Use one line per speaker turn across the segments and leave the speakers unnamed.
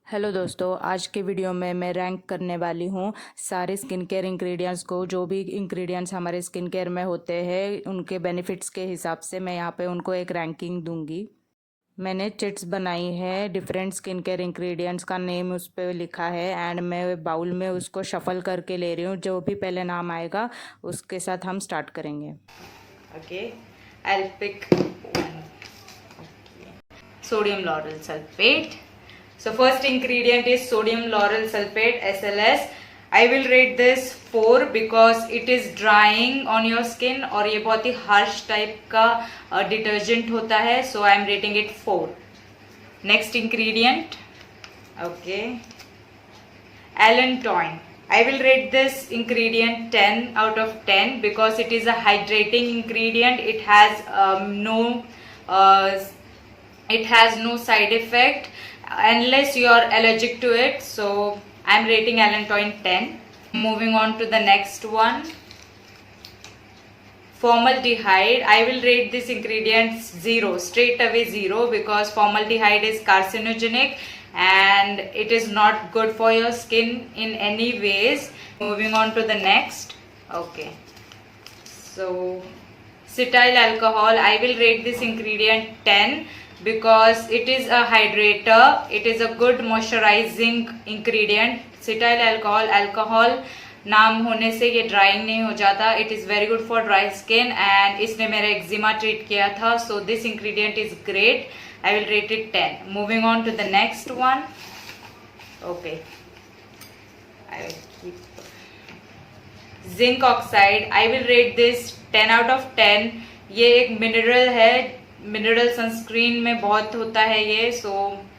Hello दोस्तों, आज के वीडियो में मैं रैंक करने वाली हूँ सारे स्किन केयर इंग्रेडिएंट्स को। जो भी इंग्रेडिएंट्स हमारे स्किन केयर में होते हैं उनके बेनिफिट्स के हिसाब से मैं यहाँ पे उनको एक रैंकिंग दूंगी। मैंने चिट्स बनाई है, डिफरेंट स्किन केयर इंग्रेडिएंट्स का नेम उस पर लिखा है एंड मैं बाउल में उसको शफल करके ले रही हूँ। जो भी पहले नाम आएगा उसके साथ हम स्टार्ट करेंगे।
Okay, I'll pick one. Sodium lauryl sulfate. So first ingredient is sodium lauryl sulfate SLS. I will rate this 4 because it is drying on your skin और ये बहुत ही harsh type का detergent होता है, so I am rating it 4. Next ingredient, okay, allantoin. I will rate this ingredient 10 out of 10 because it is a hydrating ingredient. It has no side effect unless you are allergic to it. So I am rating allantoin 10. Moving on to the next one, formaldehyde. I will rate this ingredient 0, straight away 0, because formaldehyde is carcinogenic and it is not good for your skin in any ways. Moving on to the next, okay, so cetyl alcohol. I will rate this ingredient 10 because it is a hydrator, it is a good moisturizing ingredient. cetyl alcohol नाम होने से ये drawing नहीं हो जाता. It is very good for dry skin and इसने मेरा eczema treat किया था. So this ingredient is great. I will rate it 10. Moving on to the next one. Okay, I will keep zinc oxide. I will rate this 10 out of 10. ये एक mineral है, mineral sunscreen में बहुत होता है ये. सो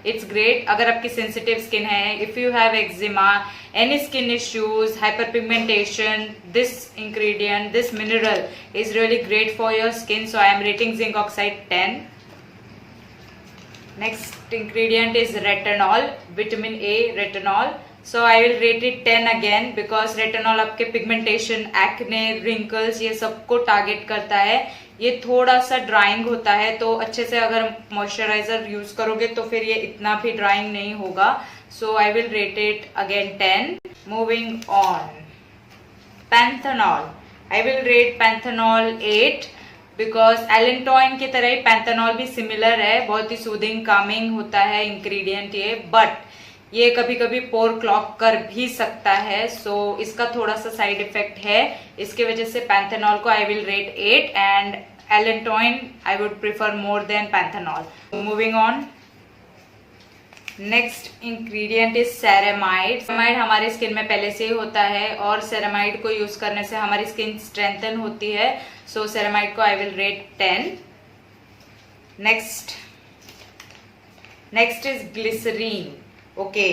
इट्स ग्रेट अगर आपकी सेंसिटिव स्किन है. If you have eczema, any skin issues, hyper pigmentation, this ingredient, this mineral is really great for your skin. So I am rating zinc oxide 10. Next ingredient is retinol, vitamin A retinol. So I will rate it 10 again because retinol आपके pigmentation, acne, wrinkles ये सबको target करता है. ये थोड़ा सा drawing होता है, तो अच्छे से अगर मॉइस्चराइजर यूज करोगे तो फिर ये इतना भी ड्राइंग नहीं होगा. So I will rate it again 10. Moving on, panthenol. I will rate panthenol 8 because allantoin की तरह ही पैंथेनॉल भी सिमिलर है. बहुत ही सूदिंग, कामिंग होता है इंग्रेडिएंट ये, बट ये कभी कभी पोर क्लॉग कर भी सकता है. सो इसका थोड़ा सा साइड इफेक्ट है. इसके वजह से पैंथेनॉल को I will rate 8 and allantoin I would prefer more than panthenol. Moving on, next ingredient is ceramide. Ceramide हमारे स्किन में पहले से ही होता है और सेरेमाइड को यूज करने से हमारी स्किन स्ट्रेंथन होती है. सो सेरेमाइड को I will rate 10. Next is glycerin. Okay,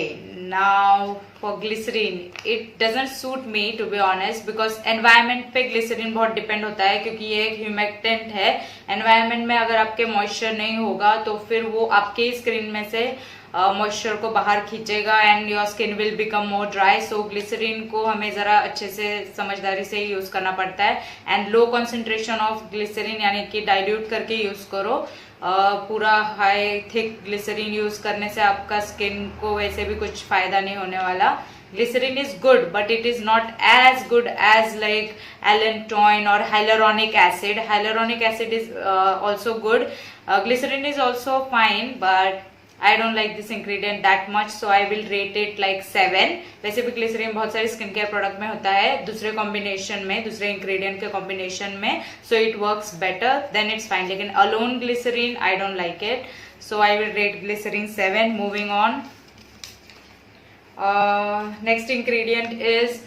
now for glycerin, it doesn't suit me to be honest because environment पे ग्लिसरीन बहुत डिपेंड होता है, क्योंकि ये एक ह्यूमेक्टेंट है. एनवायरमेंट में अगर आपके मॉइस्चर नहीं होगा तो फिर वो आपके स्किन में से मॉइस्चर को बाहर खींचेगा and your skin will become more dry. So glycerin को हमें जरा अच्छे से समझदारी से यूज करना पड़ता है and low concentration of glycerin, यानी कि डाइल्यूट करके यूज करो. पूरा हाई थिक ग्लिसरीन यूज करने से आपका स्किन को वैसे भी कुछ फायदा नहीं होने वाला. Glycerin is good, but it is not as good as like allantoin or hyaluronic acid. Hyaluronic acid is also good. Glycerin is also fine, but I don't like this ingredient that much, so I will rate it like 7. वैसे भी glycerine बहुत सारे skin care product में होता है, दूसरे combination में, दूसरे इंग्रेडिएंट के कॉम्बिनेशन में, so it works better, then it's fine. लेकिन alone glycerin I don't like it, so I will rate glycerin 7. Moving on, next ingredient is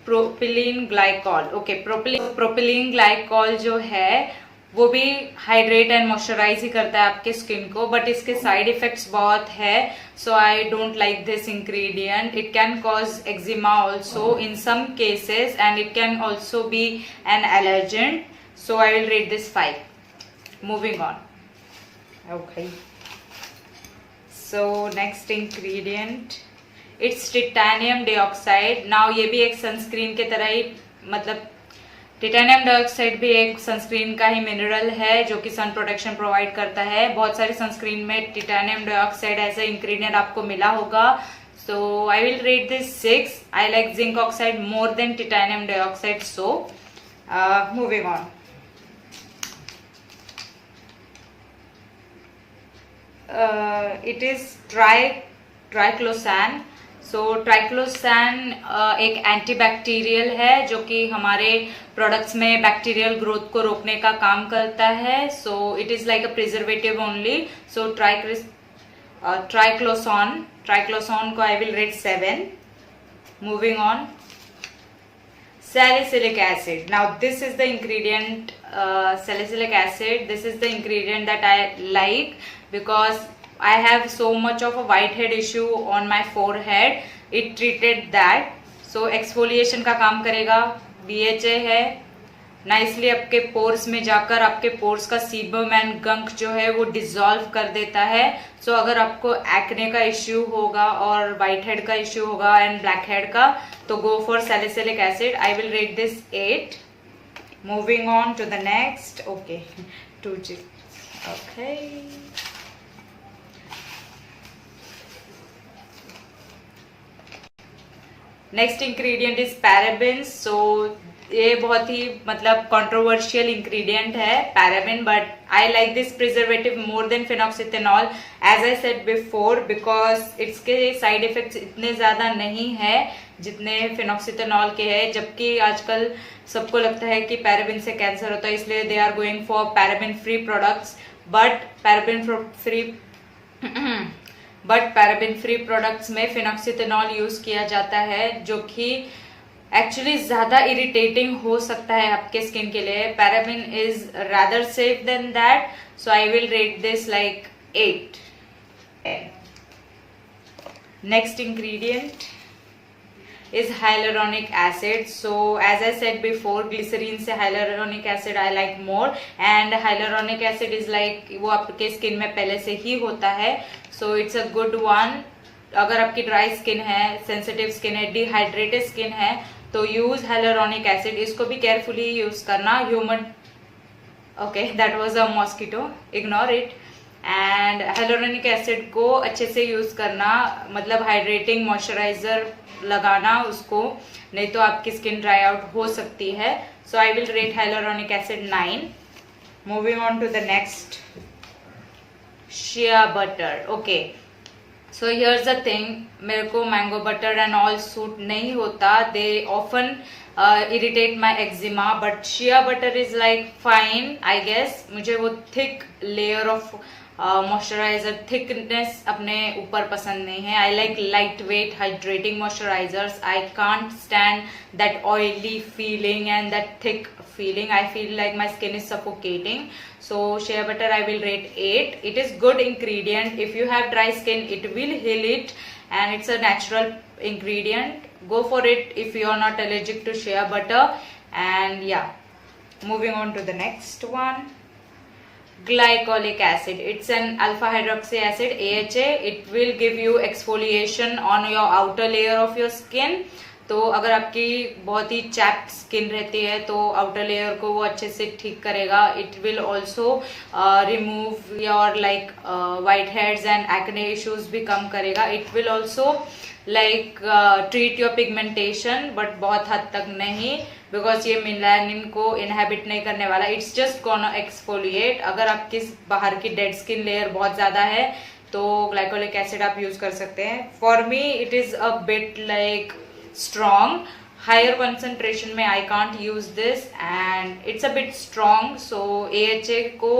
propylene glycol. Okay, propylene glycol जो है वो भी hydrate and moisturise ही करता है आपके skin को, but इसके साइड इफेक्ट्स बहुत है. So I don't like this ingredient. It can cause eczema also in some cases and it can also be an allergen. So I will rate this 5. Moving on, okay, so next ingredient it's titanium dioxide. Now ये भी एक sunscreen के तरह ही, मतलब titanium dioxide भी एक sunscreen का ही mineral है जो कि सन प्रोटेक्शन प्रोवाइड करता है। बहुत सारी सनस्क्रीन में titanium dioxide as a ingredient आपको मिला होगा। So I will rate this 6। I like zinc oxide more than titanium dioxide. So moving on. It is triclosan. So triclosan एक एंटीबैक्टीरियल है जो कि हमारे प्रोडक्ट्स में बैक्टीरियल ग्रोथ को रोकने का काम करता है। So it is like a preservative only. So triclosan को I will rate 7। Moving on. salicylic acid. Now this is the ingredient, salicylic acid. This is the ingredient that I like because I have so much of a whitehead issue on my forehead. It treated that. So exfoliation का काम करेगा। BHA है, nicely आपके pores में जाकर आपके pores का sebum and गंक जो है वो डिसॉल्व कर देता है। सो अगर आपको एक्ने का इश्यू होगा और वाइट हेड का इश्यू होगा एंड ब्लैक हेड का, तो go for salicylic acid. I will rate this 8। Moving on to the next. Okay 2G। Okay next ingredient is parabens. So ये बहुत ही मतलब कंट्रोवर्शियल इंग्रेडिएंट है paraben, but I like this preservative more than phenoxyethanol as I said before because इसके side effects इतने ज्यादा नहीं है जितने फिनॉक्सिथेनॉल के हैं। जबकि आजकल सबको लगता है कि पैराबेन से कैंसर होता है, इसलिए they are going for paraben free products. But paraben free products में फिनॉक्सिथेनॉल यूज किया जाता है जो कि एक्चुअली ज्यादा इरिटेटिंग हो सकता है आपके स्किन के लिए। Paraben is rather safe than that. So I will rate this like 8। Next ingredient is hyaluronic acid. So as I said before, glycerin से hyaluronic acid I like more, and hyaluronic acid is like वो आपके skin में पहले से ही होता है। So it's a good one। अगर आपकी ड्राई स्किन है, सेंसिटिव स्किन है, डिहाइड्रेटेड स्किन है, तो यूज hyaluronic acid। इसको भी केयरफुली यूज करना। Human okay that was a mosquito, ignore it. And hyaluronic acid को अच्छे से यूज करना, मतलब हाइड्रेटिंग मॉइस्चराइजर लगाना उसको, नहीं तो आपकी स्किन ड्राई आउट हो सकती है। So I will rate hyaluronic acid 9। Moving on to the next, shea butter. Okay so here's the thing, मेरे को mango butter and all suit नहीं होता। They often irritate my eczema, but shea butter is like fine I guess. मुझे वो thick layer of moisturiser, thickness अपने ऊपर पसंद नहीं है। I like light weight hydrating moisturisers. I can't stand that oily feeling and that thick feeling. I feel like my skin is suffocating. So shea butter I will rate 8. It is good ingredient. If you have dry skin, it will heal it, and it's a natural ingredient. Go for it if you are not allergic to shea butter. And yeah, moving on to the next one, glycolic acid. It's an alpha hydroxy acid, AHA. It will give you exfoliation on your outer layer of your skin. तो अगर आपकी बहुत ही chapped skin रहती है तो outer layer को वो अच्छे से ठीक करेगा। It will also remove your like white heads and acne issues भी कम करेगा। It will also like treat your pigmentation, but बहुत हद तक नहीं, बिकॉज ये मेलानिन को इनहेबिट नहीं करने वाला। It's just gonna exfoliate. अगर आपकी बाहर की डेड स्किन लेयर बहुत ज्यादा है तो ग्लाइकोलिक एसिड आप यूज कर सकते हैं। For me it is a bit like strong, higher concentration में I can't use this and it's a bit strong, so AHA को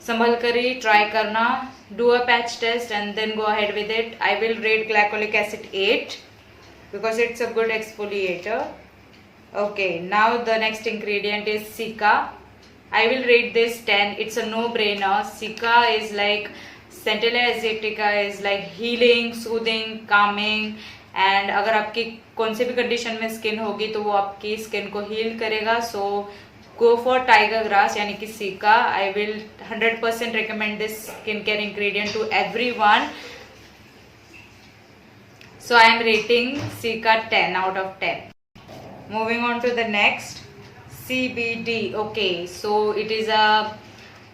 संभल कर ही try करना। Do a patch test and then go ahead with it. I will rate glycolic acid 8 because it's a good exfoliator. Okay, now the next ingredient is Cica. I will rate this 10. It's a no-brainer. Cica is like Centella asiatica is like healing, soothing, calming, and अगर आपकी कौन से भी condition में skin होगी तो वो आपकी स्किन को हील करेगा। So go for tiger grass यानी कि cica. I will 100% recommend this skin care ingredient to everyone. So I am rating cica 10 out of 10। Moving on to the next, CBD. Okay, so it is a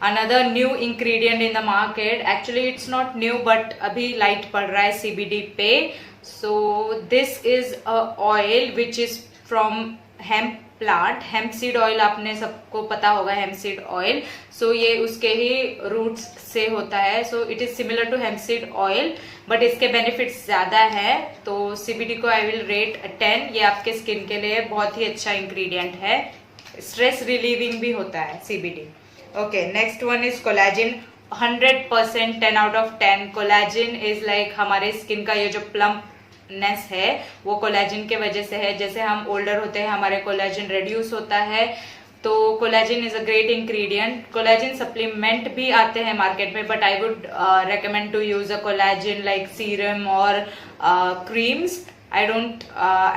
another new ingredient in the market. Actually, it's not new, but अभी light पड़ रहा है CBD पे. So this is a oil which is from hemp plant. Hemp seed oil आपने सबको पता होगा, hemp seed oil. So ये उसके ही roots से होता है. So it is similar to hemp seed oil, but इसके benefits ज़्यादा है. तो CBD को I will rate 10. ये आपके skin के लिए बहुत ही अच्छा ingredient है. Stress relieving भी होता है CBD. Okay, next one is collagen. 100% 10 out of 10. Collagen is like हमारे स्किन का ये जो प्लम्पनेस है वो कोलेजन के वजह से है. जैसे हम ओल्डर होते हैं हमारे कोलेजन रिड्यूस होता है. तो collagen is a great ingredient. Collagen supplement भी आते हैं मार्केट में, but I would recommend to use a collagen like serum और creams. I don't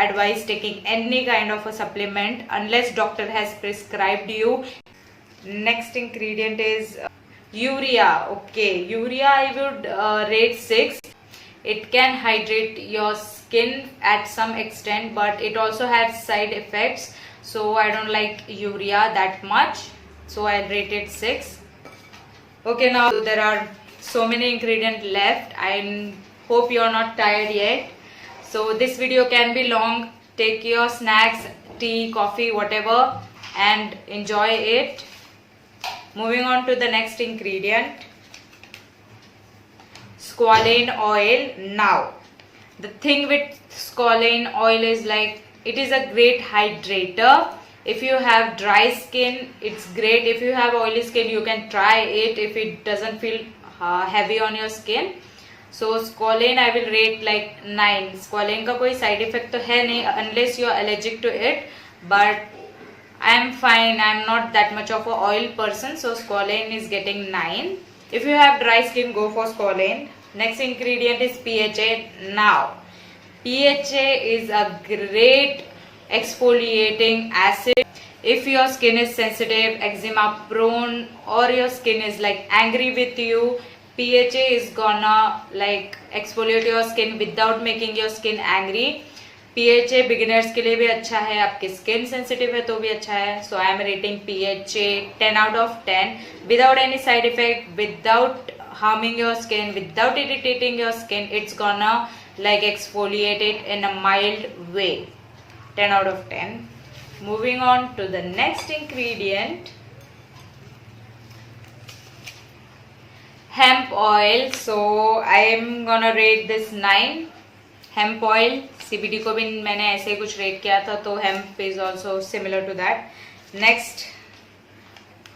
advise taking any kind of a supplement unless doctor has prescribed you. Next ingredient is urea. Okay, urea I would rate 6. It can hydrate your skin at some extent, but it also has side effects. So I don't like urea that much. So I'll rate it 6. Okay, now there are so many ingredients left. I hope you're not tired yet. So this video can be long. Take your snacks, tea, coffee, whatever, and enjoy it. Moving on to the next ingredient, squalane oil. Now, the thing with squalane oil is like it is a great hydrator. If you have dry skin, it's great. If you have oily skin, you can try it if it doesn't feel heavy on your skin. So squalane I will rate like 9. Squalane का कोई side effect तो है नहीं unless you are allergic to it, but I am fine. I am not that much of a oil person, so squalane is getting 9. If you have dry skin, go for squalane. Next ingredient is PHA. Now, PHA is a great exfoliating acid. If your skin is sensitive, eczema prone, or your skin is like angry with you, PHA is gonna like exfoliate your skin without making your skin angry. PHA beginners के लिए भी अच्छा है, आपकी skin sensitive है तो भी अच्छा है. So I am rating PHA 10 out of 10 without any side effect, without harming your skin, without irritating your skin. It's gonna like exfoliate it in a mild way. 10 out of 10. Moving on to the next ingredient, hemp oil. So I am gonna rate this 9. Hemp oil, CBD को भी मैंने ऐसे ही कुछ rate किया था, तो hemp is also similar to that. Next,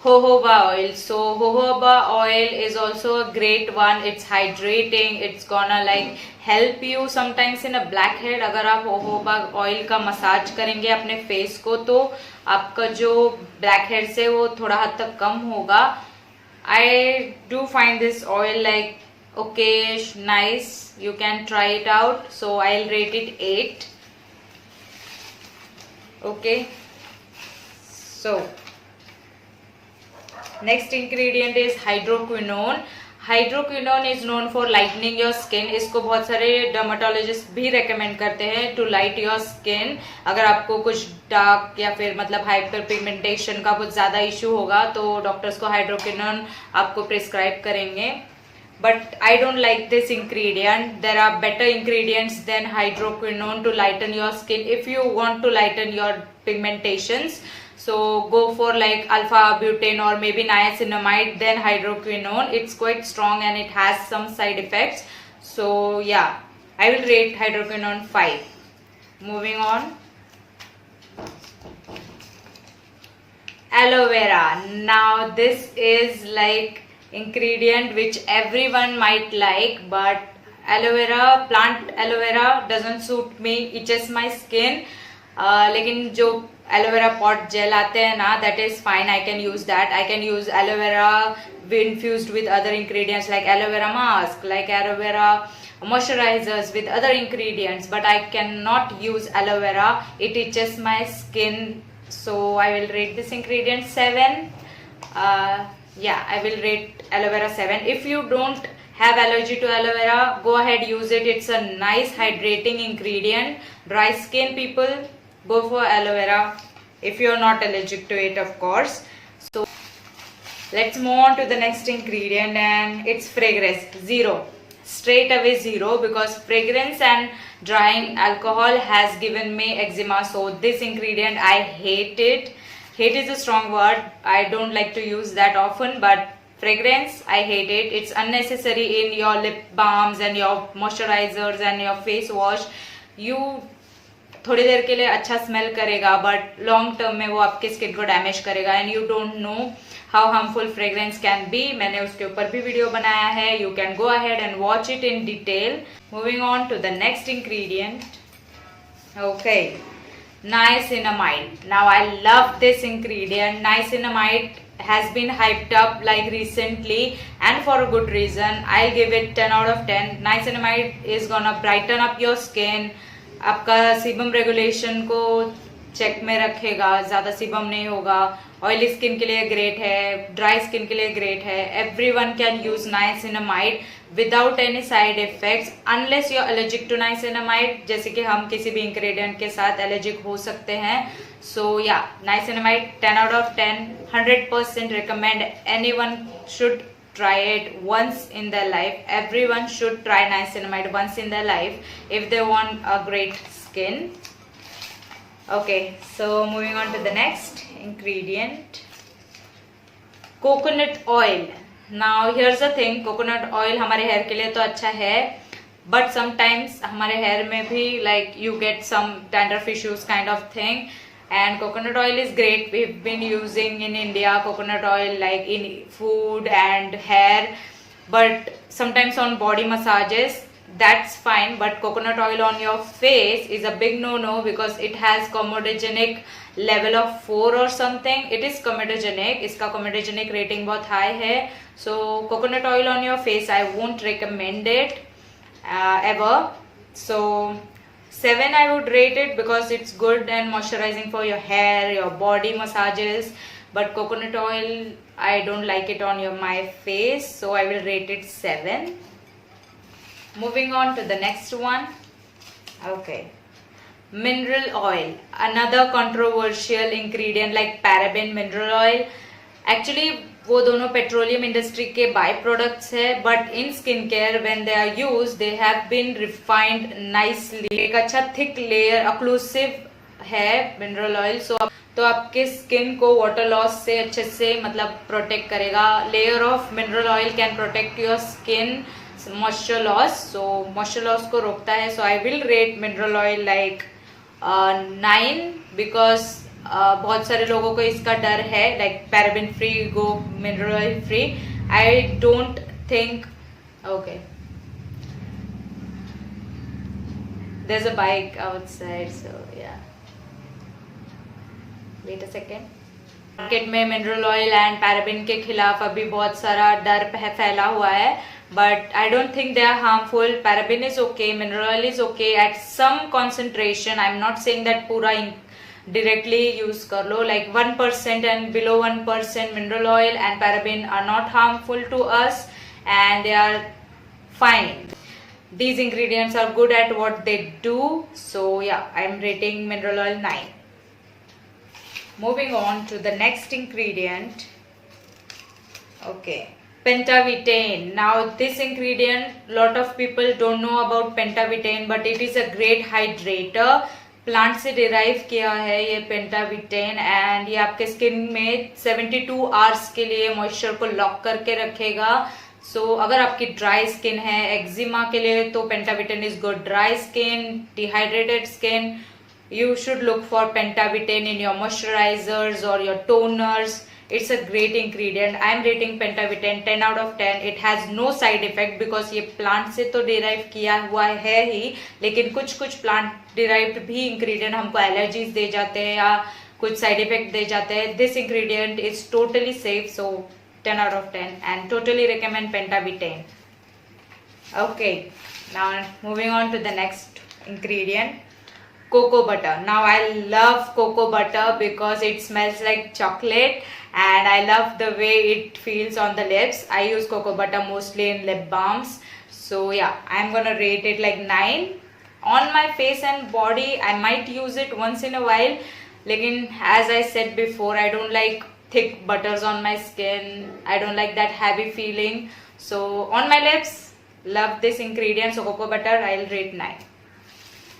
jojoba oil. So jojoba oil is also a great one. It's hydrating. It's gonna like help you sometimes in a blackhead. अगर आप jojoba oil का massage करेंगे अपने face को तो आपका जो blackhead से वो थोड़ा हद तक कम होगा. I do find this oil like okay, nice. You can try it out. So I'll rate it 8. Okay. So next ingredient is hydroquinone. Hydroquinone is known for lightening your skin. इसको बहुत सारे dermatologist भी recommend करते हैं to light your skin. अगर आपको कुछ dark या फिर मतलब हाइपर पिगमेंटेशन का कुछ ज्यादा इशू होगा तो डॉक्टर्स को हाइड्रोक्विनोन आपको प्रिस्क्राइब करेंगे. But I don't like this ingredient. There are better ingredients than hydroquinone to lighten your skin. If you want to lighten your pigmentations, so go for like alpha butane or maybe niacinamide, then hydroquinone. It's quite strong and it has some side effects. So yeah, I will rate hydroquinone 5. Moving on, aloe vera. Now this is like ingredient which everyone might like, but aloe vera, plant aloe vera doesn't suit me, itches my skin. लेकिन जो aloe vera pot gel आते हैं ना, that is fine. I can use that. I can use aloe vera infused with other ingredients like aloe vera mask, like aloe vera moisturizers with other ingredients, but I cannot use aloe vera. It itches my skin. So I will rate this ingredient 7. Yeah, I will rate aloe vera 7. If you don't have allergy to aloe vera, go ahead, use it. It's a nice hydrating ingredient. Dry skin people, go for aloe vera. if you're not allergic to it, of course. So let's move on to the next ingredient, and it's fragrance. Zero. Straight away zero, because fragrance and drying alcohol has given me eczema. So this ingredient, I hate it. Hate is a strong word. I don't like to use that often, but fragrance, I hate it. It's unnecessary in your lip balms and your moisturizers and your face wash. You थोड़ी देर के लिए अच्छा smell करेगा, but long term में वो आपके skin को damage करेगा, and you don't know how harmful fragrance can be. मैंने उसके ऊपर भी वीडियो बनाया है, you can go ahead and watch it in detail. Moving on to the next ingredient. Okay, niacinamide. Now I love this ingredient. Niacinamide has been hyped up like recently, and for a good reason. I'll give it 10 out of 10. Niacinamide is gonna brighten up your skin. आपका sebum regulation को check में रखेगा, ज्यादा sebum नहीं होगा. Oily skin के लिए great है, ड्राई स्किन के लिए ग्रेट है. Everyone can use niacinamide without any side effects unless you are allergic to niacinamide, जैसे कि हम किसी भी इंग्रेडिएंट के साथ एलर्जिक हो सकते हैं. सो या, niacinamide 10 out of 10, 100% recommend. Anyone should try it once in their life. Everyone should try niacinamide once in their life if they want a great skin. Okay, so moving on to the next ingredient, coconut oil. Now here's the thing, coconut oil हमारे hair के लिए तो अच्छा है, but sometimes हमारे hair में भी like you get some dandruff issues kind of thing. And coconut oil is great. We've been using in India coconut oil like in food and hair, but sometimes on body massages, that's fine. But coconut oil on your face is a big no-no, because it has comedogenic level of 4 or something. It is comedogenic. इसका comedogenic rating बहुत high है. So coconut oil on your face, I won't recommend it ever. So 7 I would rate it, because it's good and moisturizing for your hair, your body massages. But coconut oil, I don't like it on my face, so I will rate it 7. Moving on to the next one. Okay, mineral oil, another controversial ingredient like paraben, mineral oil. Actually वो दोनों petroleum industry के by products है, but in skin care when they are used they have been refined nicely. एक अच्छा thick layer occlusive है mineral oil. So तो आपके skin को वाटर लॉस से अच्छे से मतलब प्रोटेक्ट करेगा. Layer of mineral oil can protect your skin moisture loss. So moisture loss को रोकता है. So I will rate mineral oil like 9, because बहुत सारे लोगों को इसका डर है like paraben free, go mineral oil free. I don't think. Okay, there is a bike outside, so yeah, wait a second. Market में मिनरल ऑयल एंड पैराबेन के खिलाफ अभी बहुत सारा डर फैला हुआ है, but I don't think they are harmful. Paraben is okay, mineral oil is okay at some concentration. I'm not saying that पूरा directly use कर लो, like 1% and below 1% mineral oil and paraben are not harmful to us, and they are fine. These ingredients are good at what they do. So yeah, I'm rating mineral oil 9. Moving on to the next ingredient. Okay, pentavitane. Now this ingredient, lot of people don't know about pentavitane, but it is a great hydrator. Plant से derive किया है ये पेंटाविटेन, and ये आपके skin में 72 hours के लिए moisture को लॉक करके रखेगा. सो अगर आपकी ड्राई स्किन है, एक्जिमा के लिए तो Pentavitin is good. Dry skin, dehydrated skin, you should look for pentavitane in your moisturizers or your toners. It's a great ingredient. I am rating pentavitane 10 out of 10. It has no side effect because ये plant से तो derive किया हुआ है ही, लेकिन कुछ कुछ plant derived भी ingredient हमको allergies दे जाते हैं या कुछ side effect दे जाते हैं. This ingredient is totally safe, so 10 out of 10 and totally recommend pentavitane. Okay, now moving on to the next ingredient. Cocoa butter. Now I love cocoa butter because it smells like chocolate and I love the way it feels on the lips. I use cocoa butter mostly in lip balms. So yeah, I'm gonna rate it like 9. On my face and body, I might use it once in a while, लेकिन as I said before, I don't like thick butters on my skin. I don't like that heavy feeling. So on my lips, love this ingredient. So cocoa butter, I'll rate 9.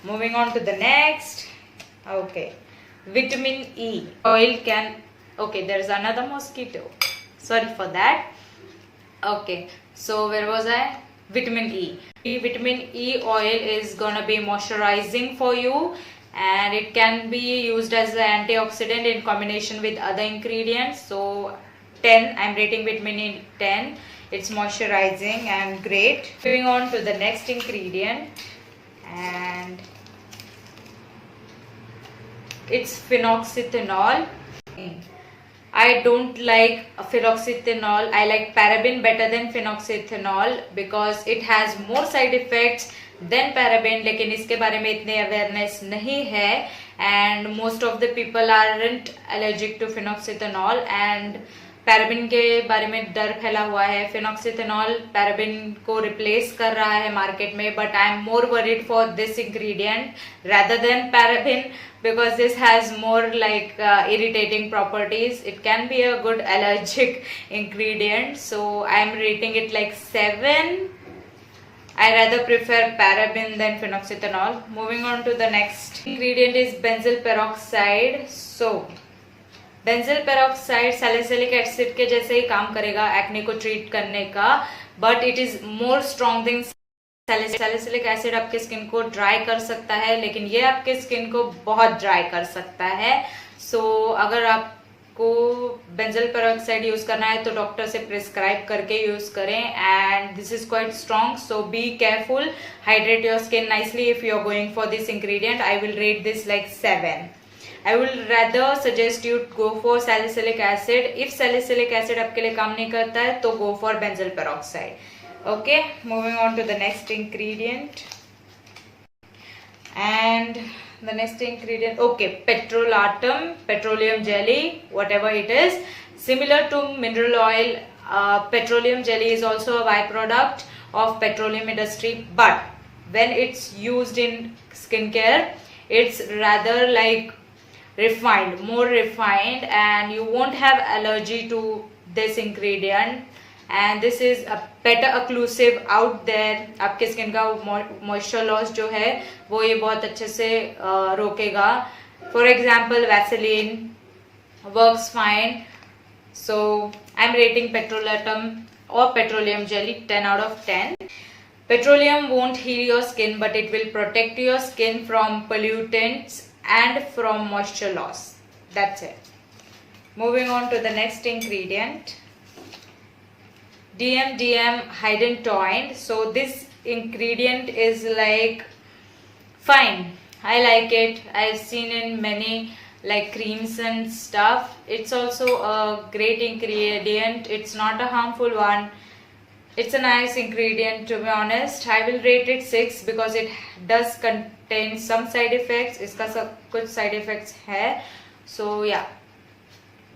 Moving on to the next. Okay, vitamin E oil can. Okay, there's another mosquito. Sorry for that. Okay, so where was I? Vitamin E. Vitamin E oil is gonna be moisturizing for you, and it can be used as an antioxidant in combination with other ingredients. So 10, I'm rating vitamin E 10. It's moisturizing and great. Moving on to the next ingredient, and it's phenoxyethanol. I don't like phenoxyethanol. I like paraben better than phenoxyethanol because it has more side effects than paraben. लेकिन इसके बारे में इतने awareness नहीं है, and most of the people aren't allergic to phenoxyethanol, and paraben के बारे में डर फैला हुआ है. फिनॉक्सिथेनॉल पैराबिन को रिप्लेस कर रहा है मार्केट में, but I am more worried for this ingredient rather than paraben because this has more like irritating properties. It can be a good allergic ingredient, so I am rating it like 7. I rather prefer paraben than phenoxyethanol. Moving on to the next ingredient is benzyl peroxide. So benzyl peroxide salicylic acid के जैसे ही काम करेगा acne को treat करने का, but it is more strong than salicylic acid. आपके skin को dry कर सकता है, लेकिन ये आपके स्किन को बहुत ड्राई कर सकता है. सो अगर आपको बेंजिल पेरोक्साइड यूज करना है तो डॉक्टर से प्रिस्क्राइब करके यूज करें, and this is quite strong. So be careful, hydrate your skin nicely if you are going for this ingredient. I will rate this like 7. I will rather suggest you go for salicylic acid. If salicylic acid आपके लिए काम नहीं करता है तो go for benzyl peroxide. Okay, moving on to the next ingredient. And the next ingredient, okay, petrolatum, petroleum jelly, whatever it is, similar to mineral oil. Petroleum jelly is also a byproduct of petroleum industry, but when it's used in skincare, it's rather like refined, more refined, and you won't have allergy to this ingredient, and this is a better occlusive out there. आपके skin का moisture loss जो है वो ये बहुत अच्छे से रोकेगा. For example, Vaseline works fine. So I'm rating petrolatum or petroleum jelly 10 out of 10. Petroleum won't heal your skin, but it will protect your skin from pollutants and from moisture loss. That's it. Moving on to the next ingredient, DMDM Hydantoin. So this ingredient is like fine. I like it. I've seen in many like creams and stuff. It's also a great ingredient. It's not a harmful one. It's a nice ingredient, to be honest. I will rate it 6 because it does contain some side effects. इसका सब कुछ side effects है. So yeah,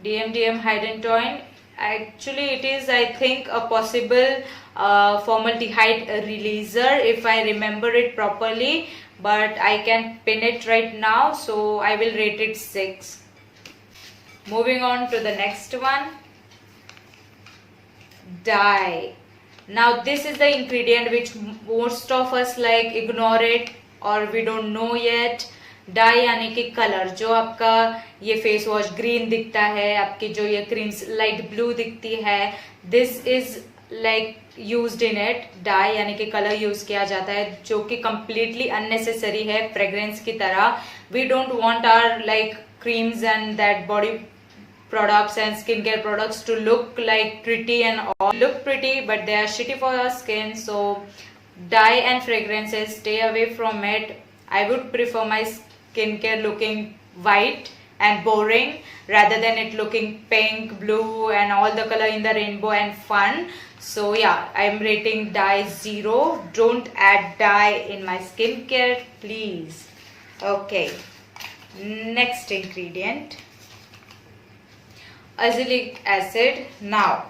DMDM Hydantoin. Actually, it is, I think, a possible formaldehyde releaser if I remember it properly. But I can pin it right now, so I will rate it 6. Moving on to the next one, dye. Now this is the ingredient which most of us like ignore it or we don't know yet. Dye यानी कि colour. जो आपका ये face wash green दिखता है, आपकी जो ये क्रीम्स लाइट ब्लू दिखती है, this is like used in it. Dye यानी कि कलर यूज किया जाता है जो कि कंप्लीटली अननेसेसरी है फ्रेग्रेंस की तरह. We don't want our like creams and that body products and skincare products to look like pretty and all look pretty, but they are shitty for our skin. So dye and fragrances, stay away from it. I would prefer my skincare looking white and boring rather than it looking pink, blue and all the color in the rainbow and fun. So yeah, I am rating dye 0. Don't add dye in my skincare, please. Okay, next ingredient, azelaic acid. Now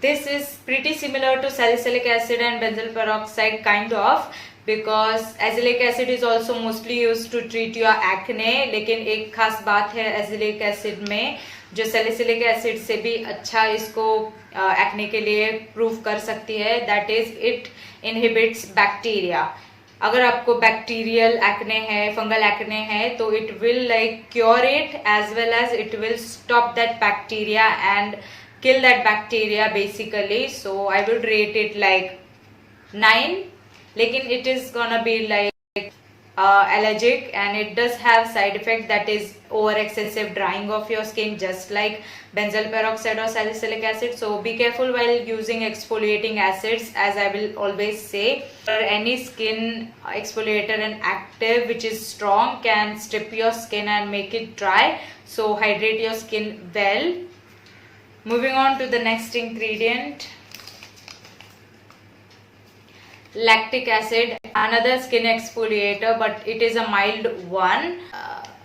this is pretty similar to salicylic acid and benzyl peroxide kind of, because azelaic acid is also mostly used to treat your acne. लेकिन एक खास बात है azelaic acid में जो salicylic acid से भी अच्छा इसको acne के लिए प्रूव कर सकती है, that is it inhibits bacteria. अगर आपको बैक्टीरियल एक्ने है, फंगल एक्ने है, तो it will like cure it as well as it will stop that bacteria and kill that bacteria basically. So I would rate it like 9, lekin it is gonna be like allergic and it does have side effect, that is over excessive drying of your skin, just like benzoyl peroxide or salicylic acid. So be careful while using exfoliating acids, as I will always say. Or any skin exfoliator and active which is strong can strip your skin and make it dry, so hydrate your skin well. Moving on to the next ingredient, lactic acid, another skin exfoliator, but it is a mild one.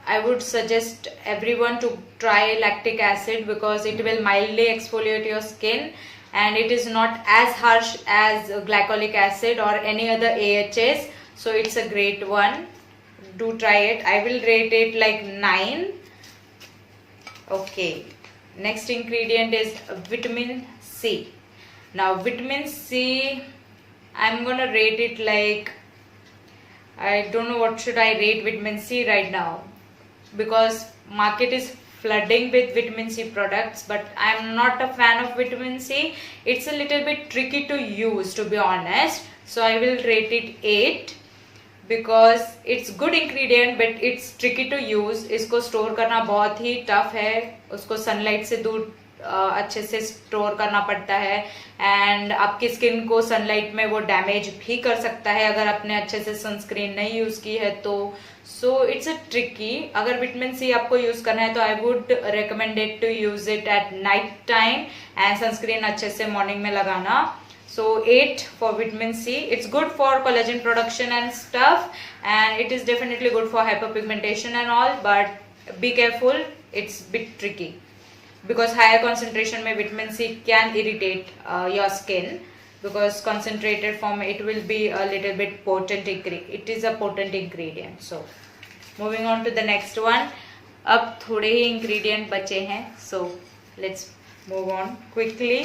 I would suggest everyone to try lactic acid because it will mildly exfoliate your skin and it is not as harsh as glycolic acid or any other AHAs, so it's a great one. Do try it. I will rate it like 9. Okay. Next ingredient is vitamin C. Now vitamin C, I'm gonna rate it like, I don't know what should I rate vitamin C right now, because market is flooding with vitamin C products, but I'm not a fan of vitamin C. It's a little bit tricky to use, to be honest, so I will rate it 8 because it's good ingredient but it's tricky to use. इसको store करना बहुत ही tough है, उसको sunlight से दूर अच्छे से store करना पड़ता है एंड आपकी स्किन को सनलाइट में वो डैमेज भी कर सकता है अगर आपने अच्छे से सनस्क्रीन नहीं यूज की है तो. So it's a tricky. अगर विटामिन सी आपको यूज करना है तो I would recommended to use it at night time and sunscreen अच्छे से मॉर्निंग में लगाना. So 8 for vitamin C. It's good for collagen production and stuff, and it is definitely good for hyperpigmentation and all, but be careful, it's bit tricky because higher concentration में vitamin C can irritate your skin because concentrated form it will be a little bit potent. It is a potent ingredient. So moving on to the next one. अब थोड़े ही ingredient बचे हैं, so let's move on quickly.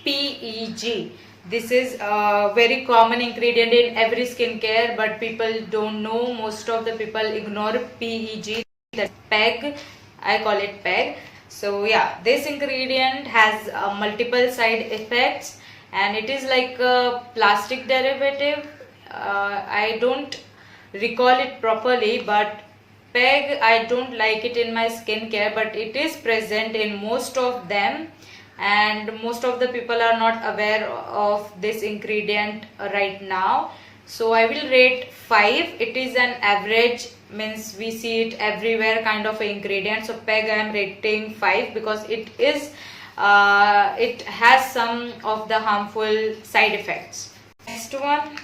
PEG. This is a very common ingredient in every skincare, but people don't know. Most of the people ignore PEG. That's PEG. I call it PEG. So yeah, this ingredient has multiple side effects, and it is like a plastic derivative. I don't recall it properly, but PEG, I don't like it in my skincare, but it is present in most of them. And most of the people are not aware of this ingredient right now, so I will rate 5. It is an average, means we see it everywhere kind of ingredient, so PEG I am rating 5 because it is it has some of the harmful side effects. Next one,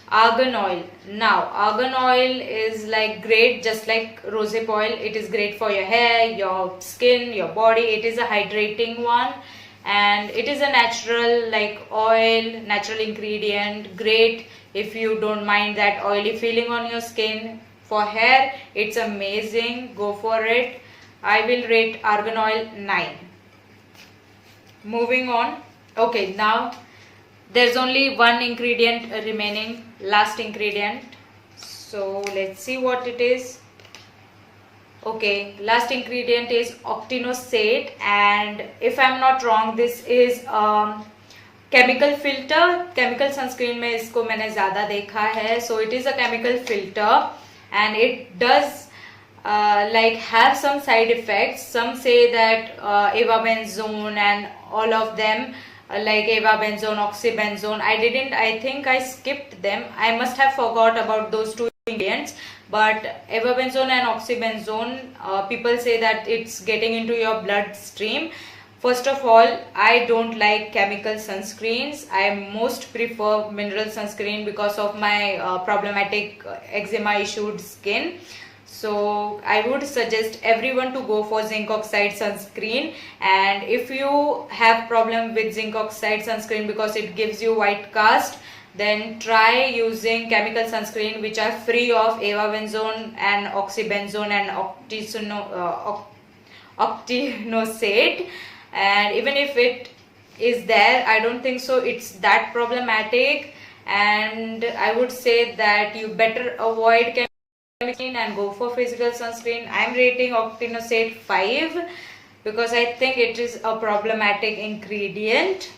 argan oil. Now argan oil is like great, just like rosehip oil. It is great for your hair, your skin, your body. It is a hydrating one and it is a natural like oil, natural ingredient, great if you don't mind that oily feeling on your skin. For hair it's amazing, go for it. I will rate argan oil 9. Moving on. Okay, now there's only one ingredient remaining, last ingredient, so let's see what it is. Okay, last ingredient is octinoxate, and if I'm not wrong, this is chemical filter. Chemical sunscreen में इसको मैंने ज़्यादा देखा है, so it is a chemical filter and it does like have some side effects. Some say that avabenzone and all of them, like avabenzone, oxybenzone. I think I skipped them. I must have forgot about those two ingredients. But avabenzone and oxybenzone, people say that it's getting into your bloodstream. First of all, I don't like chemical sunscreens. I most prefer mineral sunscreen because of my problematic eczema issued skin. So I would suggest everyone to go for zinc oxide sunscreen, and if you have problem with zinc oxide sunscreen because it gives you white cast, then try using chemical sunscreen which are free of avobenzone and oxybenzone and octinoxate. And even if it is there, I don't think so it's that problematic, and I would say that you better avoid chemical sunscreen and go for physical sunscreen. I'm rating octinoxate 5 because I think it is a problematic ingredient.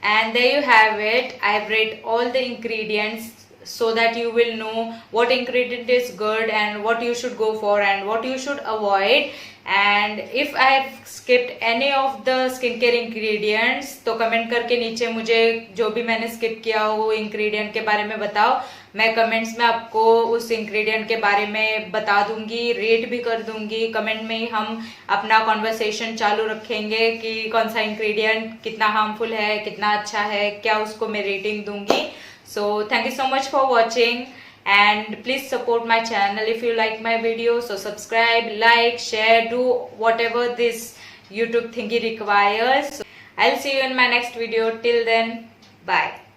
And there you have it. I've read all the ingredients so that you will know what ingredient is good and what you should go for and what you should avoid. And if I have skipped any of the skincare ingredients, तो comment करके नीचे मुझे जो भी मैंने skip किया हो वो इंग्रेडिएंट के बारे में बताओ. मैं कमेंट्स में आपको उस इंग्रेडिएंट के बारे में बता दूंगी, रेट भी कर दूंगी. कमेंट में ही हम अपना कॉन्वर्सेशन चालू रखेंगे कि कौन सा इंग्रेडिएंट कितना हार्मफुल है, कितना अच्छा है, क्या उसको मैं रेटिंग दूंगी. So thank you so much for watching, and please support my channel if you like my video. So subscribe, like, share, do whatever this YouTube thingy requires. So I'll see you in my next video. Till then, bye.